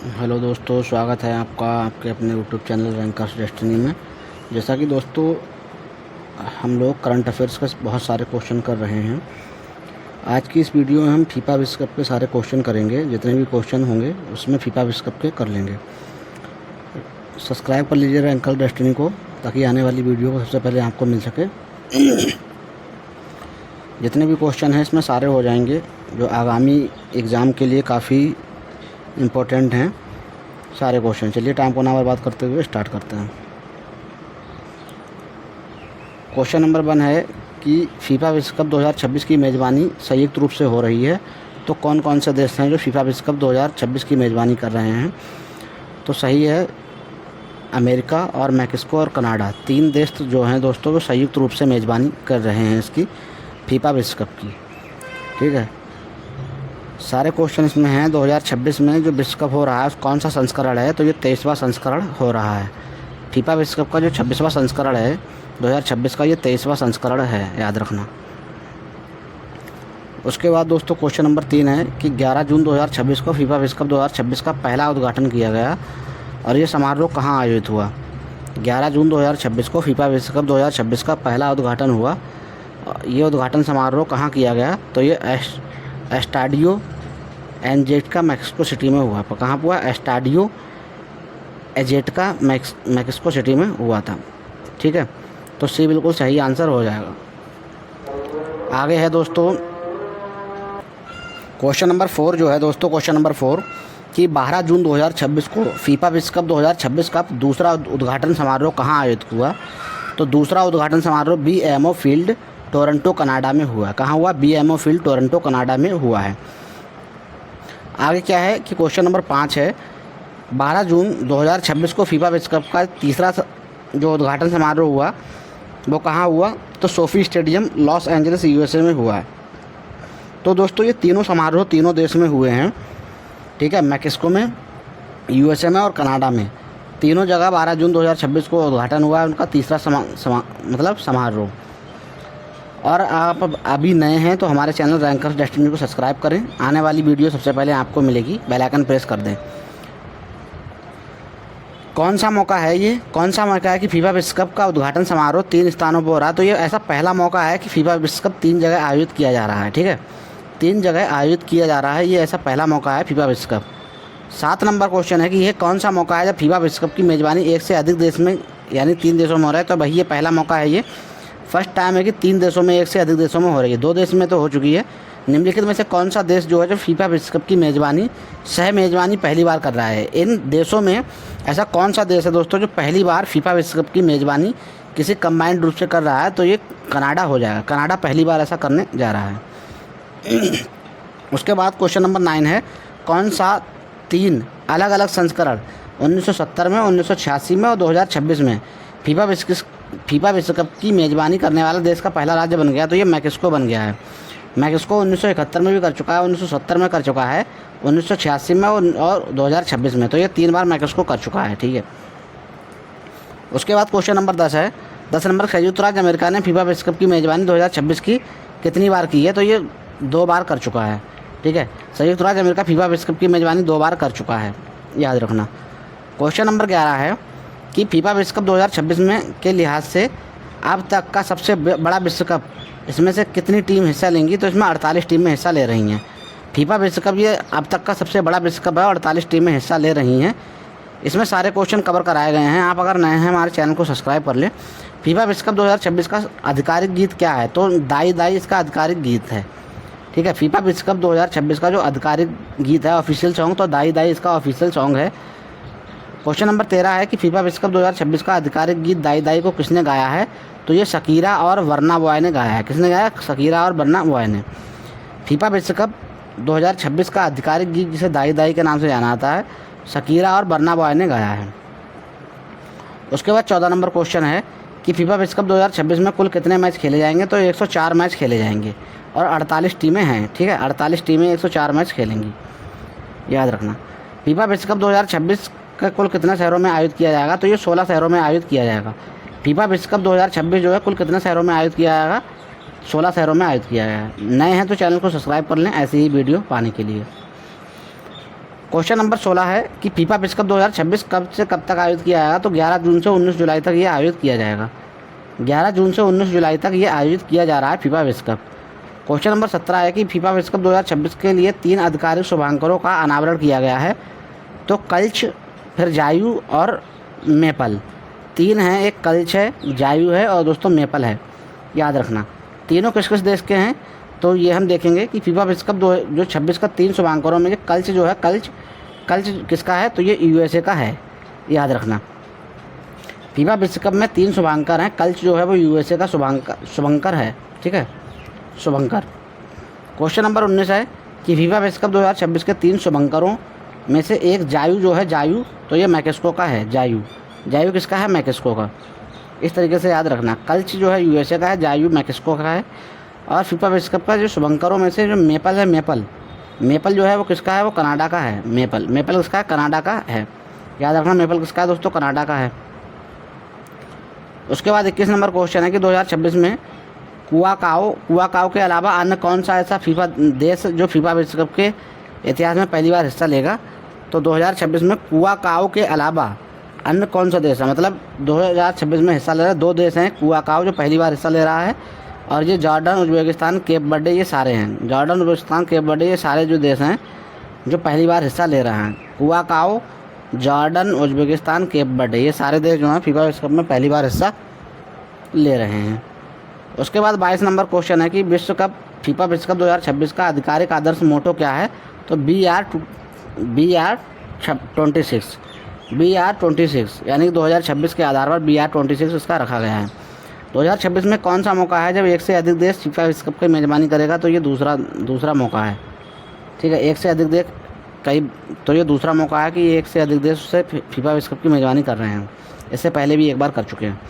Hello दोस्तों, स्वागत है आपका आपके अपने यूट्यूब चैनल रैंकर्स डेस्टिनी में। जैसा कि दोस्तों हम लोग करंट अफेयर्स के बहुत सारे क्वेश्चन कर रहे हैं। आज की इस वीडियो में हम फीफा विश्व कप के सारे क्वेश्चन करेंगे। जितने भी क्वेश्चन होंगे उसमें फीफा विश्व कप के कर लेंगे। सब्सक्राइब कर लीजिए रैंकर्स डेस्टिनी को, ताकि आने वाली वीडियो को सबसे पहले आपको मिल सके। जितने भी क्वेश्चन हैं इसमें सारे हो जाएंगे, जो आगामी एग्ज़ाम के लिए काफ़ी इम्पोर्टेंट हैं सारे क्वेश्चन। चलिए टाइम को ना बर्बाद करते हुए स्टार्ट करते हैं। क्वेश्चन नंबर 1 है कि फीफा विश्व कप 2026 की मेज़बानी संयुक्त रूप से हो रही है, तो कौन कौन से देश हैं जो फीफा विश्व कप 2026 की मेज़बानी कर रहे हैं। तो सही है, अमेरिका और मैक्सिको और कनाडा, 3 देश जो हैं दोस्तों वो संयुक्त रूप से मेज़बानी कर रहे हैं इसकी फीफा विश्व कप की। ठीक है, सारे क्वेश्चन इसमें हैं। 2026 में जो विश्व कप हो रहा है कौन सा संस्करण है, तो ये 23वां संस्करण हो रहा है। फीफा विश्व कप का जो 26वां संस्करण है 2026 का, ये 23वां संस्करण है, याद रखना। उसके बाद दोस्तों क्वेश्चन नंबर 3 है कि 11 जून 2026 को फीफा विश्व कप 2026 का पहला उद्घाटन किया गया, और ये समारोह कहाँ आयोजित हुआ। 11 जून 2026 को फीफा विश्व कप 2026 का पहला उद्घाटन हुआ। ये उद्घाटन समारोह कहाँ किया गया, तो ये एस्टाडियो एजेटका मैक्सिको सिटी में हुआ। कहाँ हुआ, एस्टाडियो एजेटका मैक्सिको सिटी में हुआ था। ठीक है, तो सी बिल्कुल सही आंसर हो जाएगा। आगे है दोस्तों क्वेश्चन नंबर 4 जो है दोस्तों, क्वेश्चन नंबर 4 कि 12 जून 2026 को फीफा विश्व कप 2026 का दूसरा उद्घाटन समारोह कहाँ आयोजित हुआ। तो दूसरा उद्घाटन समारोह BMO फील्ड टोरंटो कनाडा में हुआ। कहाँ हुआ, BMO फील्ड टोरंटो कनाडा में हुआ है। आगे क्या है कि क्वेश्चन नंबर 5 है 12 जून 2026 को फीफा विश्व कप का तीसरा जो उद्घाटन समारोह हुआ वो कहाँ हुआ, तो Sophie stadium Los Angeles USA में हुआ है। तो दोस्तों ये तीनों समारोह तीनों देश में हुए हैं। ठीक है, मैक्सिको में, USA में और कनाडा में, तीनों जगह 12 जून 2026 को उद्घाटन हुआ है उनका तीसरा समारोह। और आप अभी नए हैं तो हमारे चैनल रैंकर्स डेस्टिनी को सब्सक्राइब करें, आने वाली वीडियो सबसे पहले आपको मिलेगी, बेल आइकन प्रेस कर दें। कौन सा मौका है ये, कौन सा मौका है कि फीफा विश्व कप का उद्घाटन समारोह 3 स्थानों पर हो रहा है। तो ये ऐसा पहला मौका है कि फीफा विश्व कप 3 जगह आयोजित किया जा रहा है। ठीक है, 3 जगह आयोजित किया जा रहा है, ये ऐसा पहला मौका है फीफा विश्व कप। 7 नंबर क्वेश्चन है कि ये कौन सा मौका है जब फीफा विश्व कप की मेज़बानी एक से अधिक देश में यानी 3 देशों में हो रहा है। तो भाई ये पहला मौका है, ये फर्स्ट टाइम है कि 3 देशों में एक से अधिक देशों में हो रही है। 2 देश में तो हो चुकी है। निम्नलिखित में से कौन सा देश जो है जो फीफा विश्व कप की मेज़बानी सह मेज़बानी पहली बार कर रहा है। इन देशों में ऐसा कौन सा देश है दोस्तों जो पहली बार फीफा विश्व कप की मेज़बानी किसी कंबाइंड रूप से कर रहा है, तो ये कनाडा हो जाएगा। कनाडा पहली बार ऐसा करने जा रहा है। उसके बाद क्वेश्चन नंबर 9 है कौन सा 3 अलग अलग संस्करण 1970 में, 1986 में और 2026 में फीफा विश्व कप की मेज़बानी करने वाला देश का पहला राज्य बन गया। तो ये मैक्सिको बन गया है। मैक्सिको 1971 में भी कर चुका है, 1970 में कर चुका है, 1986 में और 2026 में। तो ये 3 बार मैक्सिको कर चुका है। ठीक है, उसके बाद क्वेश्चन नंबर 10 है 10 नंबर संयुक्त राज्य अमेरिका ने फीफा विश्व कप की मेज़बानी 2026 की कितनी बार की है। तो ये 2 बार कर चुका है। ठीक है, संयुक्त राज्य अमेरिका फीफा विश्व कप की मेज़बानी 2 बार कर चुका है, याद रखना। क्वेश्चन नंबर 11 है कि फीफा विश्व कप 2026 में के लिहाज से अब तक का सबसे बड़ा विश्व कप, इसमें से कितनी टीम हिस्सा लेंगी। तो इसमें 48 टीमें हिस्सा ले रही हैं। फीफा विश्व कप ये अब तक का सबसे बड़ा विश्व कप है, 48 टीमें हिस्सा ले रही हैं। इसमें सारे क्वेश्चन कवर कराए गए हैं। आप अगर नए हैं हमारे चैनल को सब्सक्राइब कर लें। फीफा विश्व कप 2026 का आधिकारिक गीत क्या है, तो दाई दाई इसका आधिकारिक गीत है। ठीक है, फीफा विश्व कप 2026 का जो आधिकारिक गीत है ऑफिशियल सॉन्ग, तो दाई दाई इसका ऑफिशियल सॉन्ग है। क्वेश्चन नंबर 13 है कि फीफा विश्व कप 2026 का आधिकारिक गीत दाई दाई को किसने गाया है। तो ये शकीरा और बर्ना बॉय ने गाया है। किसने गाया, शकीरा और बर्ना बॉय ने। फीफा विश्व कप 2026 का आधिकारिक गीत जिसे दाई दाई के नाम से जाना जाता है, शकीरा और बर्ना बॉय ने गाया है। उसके बाद 14 नंबर क्वेश्चन है कि फीफा विश्व कप 2026 में कुल कितने मैच खेले जाएंगे। तो 104 मैच खेले जाएंगे और 48 टीमें हैं। ठीक है, 48 टीमें 104 मैच खेलेंगी, याद रखना। फीफा विश्व कप 2026 का कुल कितने शहरों में आयोजित किया जाएगा। तो ये 16 शहरों में आयोजित किया जाएगा। फीफा विश्व कप 2026 जो है कुल कितने शहरों में आयोजित किया जाएगा, 16 शहरों में आयोजित किया गया है। नए हैं तो चैनल को सब्सक्राइब कर लें ऐसी ही वीडियो पाने के लिए। क्वेश्चन नंबर 16 है कि फीफा विश्व कप 2026 कब से कब तक आयोजित किया जाएगा? तो 11 जून से 19 जुलाई तक ये आयोजित किया जाएगा। 11 जून से 19 जुलाई तक ये आयोजित किया जा रहा है फीफा विश्व कप। क्वेश्चन नंबर 17 है कि फीफा विश्व कप 2026 के लिए 3 आधिकारिक शुभांकरों का अनावरण किया गया है। तो कल्च, फिर जायू और मेपल। 3 हैं, एक कल्च है, जायू है और दोस्तों मेपल है, याद रखना। तीनों किस किस देश के हैं? तो ये हम देखेंगे कि फीफा विश्व कप 2026 का 3 शुभांकरों में कल्च जो है, कल्च किसका है? तो ये यूएसए का है, याद रखना। फीफा विश्व कप में 3 शुभांकर हैं। कल्च जो है वो यूएसए का शुभंकर है, ठीक है, शुभंकर। क्वेश्चन नंबर 19 है कि फीफा विश्व कप 2026 के 3 शुभंकरों में से एक जायू जो है, जायू तो ये मैक्सिको का है। जायू किसका है? मैक्सिको का। इस तरीके से याद रखना, कल्च जो है यूएसए का है, जायू मैक्सिको का है। और फीफा विश्व कप का जो शुभंकरों में से जो मेपल है, मेपल जो है वो किसका है? वो कनाडा का है। मेपल किसका है? कनाडा का है, याद रखना। मेपल किसका है दोस्तों? कनाडा का है। उसके बाद 21 नंबर क्वेश्चन है कि 2026 में कुआकाओ के अलावा अन्य कौन सा ऐसा फीफा देश जो फीफा विश्व कप के इतिहास में पहली बार हिस्सा लेगा? तो 2026 में कुआकाओ के अलावा अन्य कौन सा देश है? मतलब 2026 में हिस्सा ले रहा है 2 देश हैं कुआकाओ जो पहली बार हिस्सा ले रहा है, और ये जॉर्डन, उज्बेकिस्तान, केप वर्डे, ये सारे हैं। जॉर्डन, उज्बेकिस्तान, केप वर्डे, ये सारे जो देश हैं जो पहली बार हिस्सा ले रहे हैं। कुआकाओ, जॉर्डन, उज्बेकिस्तान, केप वर्डे, ये सारे देश जो हैं फीफा विश्व कप में पहली बार हिस्सा ले रहे हैं। उसके बाद 22 नंबर क्वेश्चन है कि फीफा विश्व कप 2026 का आधिकारिक आदर्श मोटो क्या है? तो BR26 यानी कि 2026 के आधार पर BR26 इसका रखा गया है। 2026 में कौन सा मौका है जब एक से अधिक देश फीफा विश्व कप की मेज़बानी करेगा? तो ये दूसरा मौका है, ठीक है। एक से अधिक देश तो ये दूसरा मौका है कि एक से अधिक देश से फीफा विश्व कप की मेज़बानी कर रहे हैं। इससे पहले भी एक बार कर चुके हैं।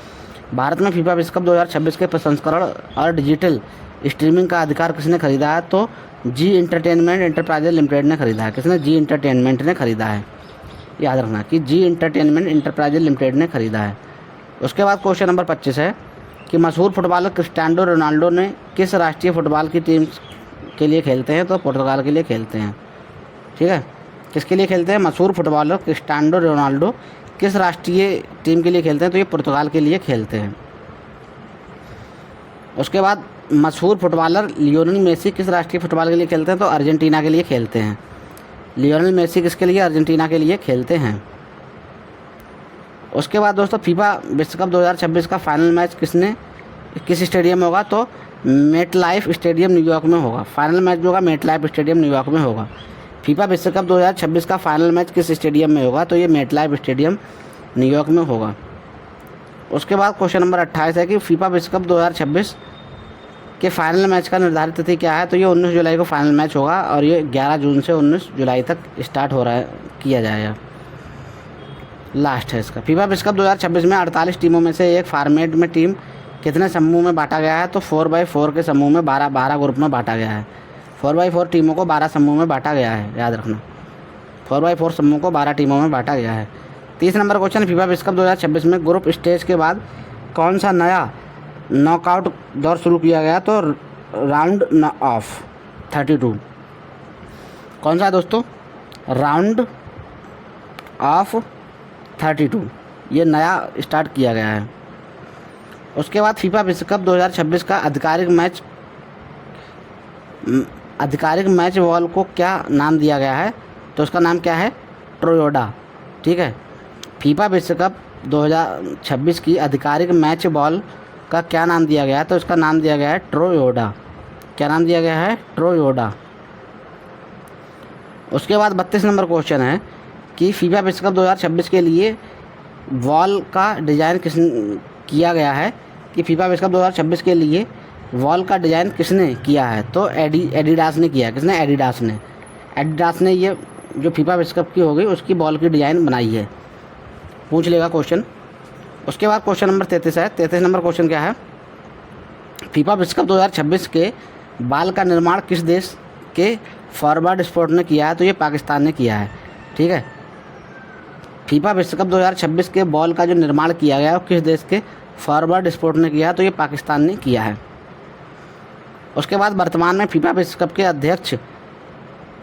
भारत में फीफा विश्व कप 2026 के प्रसंस्करण और डिजिटल स्ट्रीमिंग का अधिकार किसने खरीदा है? तो जी एंटरटेनमेंट एंटरप्राइजेज लिमिटेड ने खरीदा है। किसने? जी एंटरटेनमेंट ने खरीदा है, याद रखना कि जी एंटरटेनमेंट एंटरप्राइजेज लिमिटेड ने खरीदा है। उसके बाद क्वेश्चन नंबर 25 है कि मशहूर फुटबॉलर क्रिस्टियानो रोनाल्डो ने किस राष्ट्रीय फुटबॉल की टीम के लिए खेलते हैं? तो पुर्तगाल के लिए खेलते हैं, ठीक है। किसके लिए खेलते हैं? मशहूर फुटबॉलर क्रिस्टियानो रोनाल्डो किस राष्ट्रीय टीम के लिए खेलते हैं? तो ये पुर्तगाल के लिए खेलते हैं। उसके बाद मशहूर फुटबॉलर लियोनेल मेसी किस राष्ट्रीय फुटबॉल के लिए खेलते हैं? तो अर्जेंटीना के लिए खेलते हैं। लियोनेल मेसी किसके लिए? अर्जेंटीना के लिए खेलते हैं। उसके बाद दोस्तों फीफा विश्व कप 2026 का फाइनल मैच किस स्टेडियम में होगा? तो मेटलाइफ स्टेडियम न्यूयॉर्क में होगा। फाइनल मैच जो होगा मेटलाइफ स्टेडियम न्यूयॉर्क में होगा। फीफा विश्व कप 2026 का फाइनल मैच किस स्टेडियम में होगा? तो ये मेटलाइफ स्टेडियम न्यूयॉर्क में होगा। उसके बाद क्वेश्चन नंबर 28 है कि फीफा विश्व कप 2026 के फाइनल मैच का निर्धारित तिथि क्या है? तो ये 19 जुलाई को फाइनल मैच होगा और ये 11 जून से 19 जुलाई तक स्टार्ट हो रहा है, किया जाएगा, लास्ट है इसका। फीफा विश्व कप 2026 में 48 टीमों में से एक फॉर्मेट में टीम कितने समूह में बांटा गया है? तो 4x4 के समूह में 12 ग्रुप में बांटा गया है। 4x4 टीमों को 12 समूह में बांटा गया है, याद रखना। 4x4 समूह को 12 टीमों में बांटा गया है। 30 नंबर क्वेश्चन, फीफा विश्व कप 2026 में ग्रुप स्टेज के बाद कौन सा नया नॉकआउट दौर शुरू किया गया? तो राउंड ऑफ 32। कौन सा है दोस्तों? राउंड ऑफ 32, ये नया स्टार्ट किया गया है। उसके बाद फीफा विश्व कप 2026 का आधिकारिक मैच बॉल को क्या नाम दिया गया है? तो उसका नाम क्या है? टोयोडा, ठीक है। फीफा विश्व कप 2026 की आधिकारिक मैच बॉल का क्या नाम दिया गया है? तो इसका नाम दिया गया है टोयोडा। क्या नाम दिया गया है? टोयोडा। उसके बाद 32 नंबर क्वेश्चन है कि फीफा विश्व कप 2026 के लिए वॉल का डिज़ाइन किया गया है कि फीफा विश्व कप 2026 के लिए वॉल का डिज़ाइन किसने किया है? तो एडिडास ने किया है। किसने? एडिडास ने ये जो फीफा विश्व कप की होगी उसकी बॉल की डिज़ाइन बनाई है, पूछ लेगा क्वेश्चन। उसके बाद क्वेश्चन नंबर 33 है। 33 नंबर क्वेश्चन क्या है? फीफा विश्व कप 2026 के बाल का निर्माण किस देश के फॉरवर्ड स्पोर्ट ने किया है? तो ये पाकिस्तान ने किया है, ठीक है। फीफा विश्व कप 2026 के बॉल का जो निर्माण किया गया है वो किस देश के फॉरवर्ड स्पोर्ट ने किया है? तो ये पाकिस्तान ने किया है। उसके बाद वर्तमान में फीफा विश्व कप के अध्यक्ष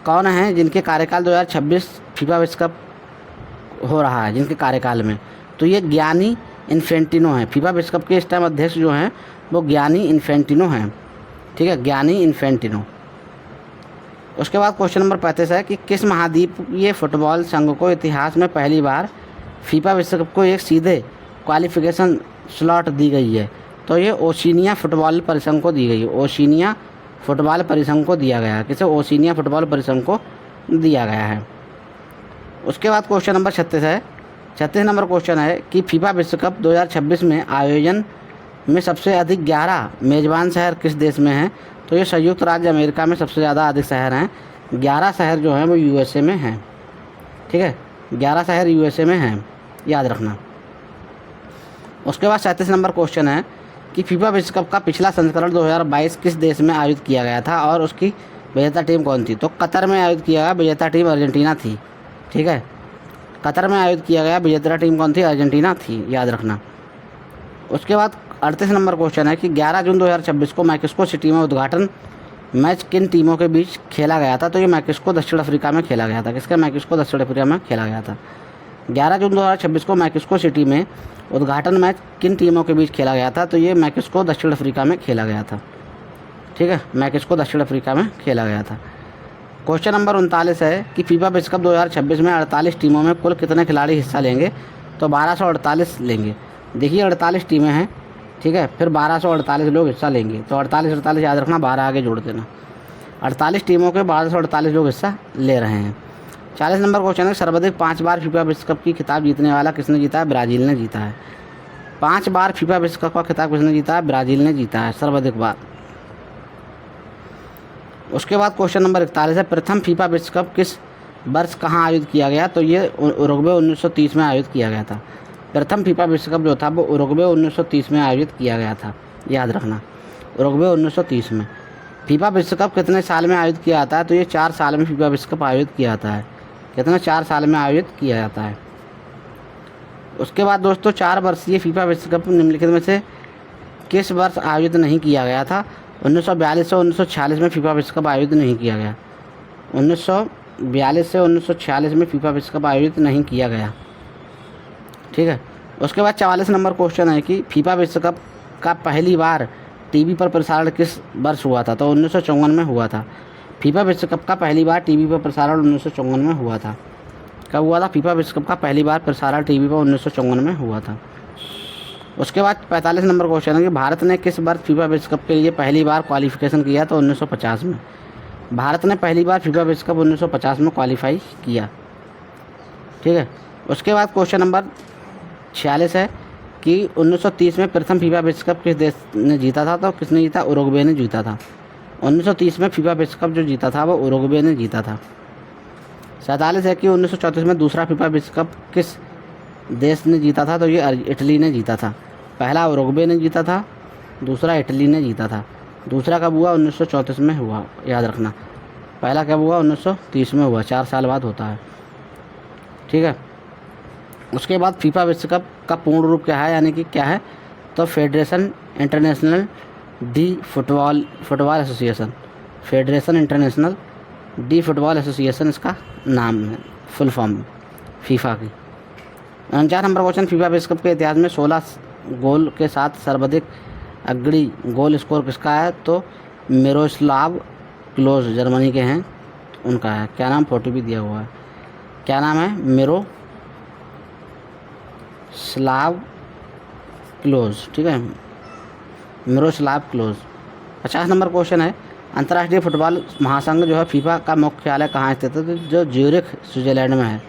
कौन हैं जिनके कार्यकाल फीफा विश्व कप हो रहा है जिनके कार्यकाल में, तो ये गियानी इन्फेंटिनो है। फीफा विश्व कप के इस टाइम अध्यक्ष जो हैं वो गियानी इन्फेंटिनो हैं, ठीक है, गियानी इन्फेंटिनो। उसके बाद क्वेश्चन नंबर 35 है कि किस महाद्वीपीय फुटबॉल संघ को इतिहास में पहली बार फीफा विश्व कप को एक सीधे क्वालिफिकेशन स्लॉट दी गई है? तो ये ओशिनिया फुटबॉल परिसंघ को दी गई है। ओशिनिया फुटबॉल परिसंघ को दिया गया है। किसे? ओशिनिया फुटबॉल परिसंघ को दिया गया है। उसके बाद क्वेश्चन नंबर 36 है। 36 नंबर क्वेश्चन है कि फीफा विश्व कप 2026 में आयोजन में सबसे अधिक 11 मेज़बान शहर किस देश में हैं? तो ये संयुक्त राज्य अमेरिका में सबसे ज़्यादा अधिक शहर हैं। 11 शहर जो हैं वो यूएसए में हैं, ठीक है, 11 शहर यूएसए में हैं, याद रखना। उसके बाद 37 नंबर क्वेश्चन है कि फीफा विश्व कप का पिछला संस्करण 2022 किस देश में आयोजित किया गया था और उसकी विजेता टीम कौन थी? तो कतर में आयोजित किया गया, विजेता टीम अर्जेंटीना थी, ठीक है, कतर में आयोजित किया गया, विजेता टीम कौन थी? अर्जेंटीना थी, याद रखना। उसके बाद 38 नंबर क्वेश्चन है कि 11 जून 2026 को मैक्सिको सिटी में उद्घाटन मैच किन टीमों के बीच खेला गया था? तो ये मैक्सिको दक्षिण अफ्रीका में खेला गया था। किसका? मैक्सिको दक्षिण अफ्रीका में खेला गया था। 11 जून 2026 को मैक्सिको सिटी में उद्घाटन मैच किन टीमों के बीच खेला गया था? तो ये मैक्सिको दक्षिण अफ्रीका में खेला गया था, ठीक है, मैक्सिको दक्षिण अफ्रीका में खेला गया था। क्वेश्चन नंबर 39 है कि फीफा विश्व कप 2026 में 48 टीमों में कुल कितने खिलाड़ी हिस्सा लेंगे? तो 1248 लेंगे। देखिए 48 टीमें हैं, ठीक है, फिर 1248 लोग हिस्सा लेंगे। तो 48 याद रखना, 12 आगे जोड़ देना। 48 टीमों के 1248 लोग हिस्सा ले रहे हैं। 40 नंबर क्वेश्चन है सर्वाधिक 5 बार फीफा विश्व कप की खिताब जीतने वाला किसने जीता है? ब्राज़ील ने जीता है। 5 बार फीफा विश्व कप का खिताब किसने जीता है? ब्राज़ील ने जीता है सर्वाधिक बार। उसके बाद क्वेश्चन नंबर 41 है प्रथम फीफा विश्व कप किस वर्ष कहाँ आयोजित किया गया? तो ये उरुग्वे 1930 में आयोजित किया गया था। प्रथम फीफा विश्व कप जो था वो उरुग्वे 1930 में आयोजित किया गया था, याद रखना, उरुग्वे 1930 में। फीफा विश्व कप कितने साल में आयोजित किया जाता है? तो ये 4 साल में फीफा विश्व कप आयोजित किया जाता है। कितना? 4 साल में आयोजित किया जाता है। उसके बाद दोस्तों 4 वर्षीय फीफा विश्व कप निम्नलिखित में से किस वर्ष आयोजित नहीं किया गया था? 1942 से 1946 में फीफा विश्व कप आयोजित नहीं किया गया। 1942 से 1946 में फीफा विश्व कप आयोजित नहीं किया गया, ठीक है। उसके बाद 44 नंबर क्वेश्चन है कि फीफा विश्व कप का पहली बार टीवी पर प्रसारण किस वर्ष हुआ था? तो 1954 में हुआ था। फीफा विश्व कप का पहली बार टीवी पर प्रसारण 1954 में हुआ था। कब हुआ था? फीफा विश्व कप का पहली बार प्रसारण टीवी पर 1954 में हुआ था। उसके बाद 45 नंबर क्वेश्चन है कि भारत ने किस वर्ष फीफा विश्व कप के लिए पहली बार क्वालिफिकेशन किया? तो 1950 में। भारत ने पहली बार फीफा विश्व कप 1950 में क्वालिफाई किया, ठीक है। उसके बाद क्वेश्चन नंबर 46 है कि 1930 में प्रथम फीफा विश्व कप किस देश ने जीता था? तो किसने जीता? उरुग्वे ने जीता था। 1930 में फीफा विश्व कप जो जीता था वो उरुग्वे ने जीता था। 47 है कि 1934 में दूसरा फीफा विश्व कप किस देश ने जीता था? तो ये इटली ने जीता था। पहला उरुग्वे ने जीता था, दूसरा इटली ने जीता था। दूसरा कब हुआ? 1934 में हुआ, याद रखना। पहला कब हुआ? 1930 में हुआ, 4 साल बाद होता है, ठीक है। उसके बाद फीफा विश्व कप का पूर्ण रूप क्या है, यानी कि क्या है? तो federation international D football association, federation international D football association इसका नाम है, फुल फॉर्म फीफा की। 49 नंबर क्वेश्चन फीफा विश्व कप के इतिहास में 16 गोल के साथ सर्वाधिक अग्रणी गोल स्कोर किसका है? तो मिरोस्लाव क्लोज जर्मनी के हैं, उनका है। क्या नाम? फोटो भी दिया हुआ है। क्या नाम है? मिरोस्लाव क्लोज, ठीक है, मिरोस्लाव क्लोज। 50 नंबर क्वेश्चन है अंतर्राष्ट्रीय फुटबॉल महासंघ जो है फीफा का मुख्यालय कहाँ स्थित है? तो जो ज्यूरिख स्विट्जरलैंड में है।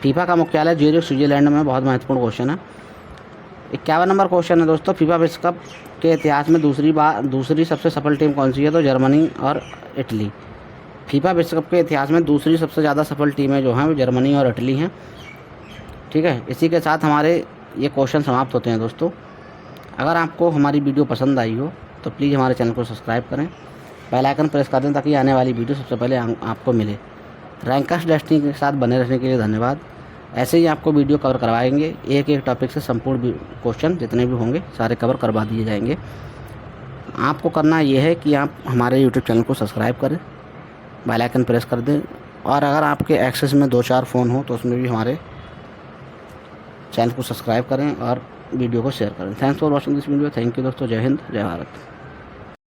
फीफा का मुख्यालय ज्यूरिख स्विट्जरलैंड में। बहुत महत्वपूर्ण क्वेश्चन है। 51 नंबर क्वेश्चन है दोस्तों फीफा विश्व कप के इतिहास में दूसरी सबसे सफल टीम कौन सी है? तो जर्मनी और इटली। फीफा विश्व कप के इतिहास में दूसरी सबसे ज़्यादा सफल टीमें जो हैं वो जर्मनी और इटली हैं, ठीक है। इसी के साथ हमारे ये क्वेश्चन समाप्त होते हैं दोस्तों। अगर आपको हमारी वीडियो पसंद आई हो तो प्लीज़ हमारे चैनल को सब्सक्राइब करें, बेल आइकन प्रेस कर दें ताकि आने वाली वीडियो सबसे पहले आपको मिले। रैंकर्स डेस्टिनी के साथ बने रहने के लिए धन्यवाद। ऐसे ही आपको वीडियो कवर करवाएंगे, एक एक टॉपिक से संपूर्ण क्वेश्चन जितने भी होंगे सारे कवर करवा दिए जाएंगे। आपको करना ये है कि आप हमारे यूट्यूब चैनल को सब्सक्राइब करें, बेल आइकन प्रेस कर दें और अगर आपके एक्सेस में 2-4 फ़ोन हो तो उसमें भी हमारे चैनल को सब्सक्राइब करें और वीडियो को शेयर करें। Thanks for watching this video. Thank you दोस्तों। जय हिंद, जय भारत।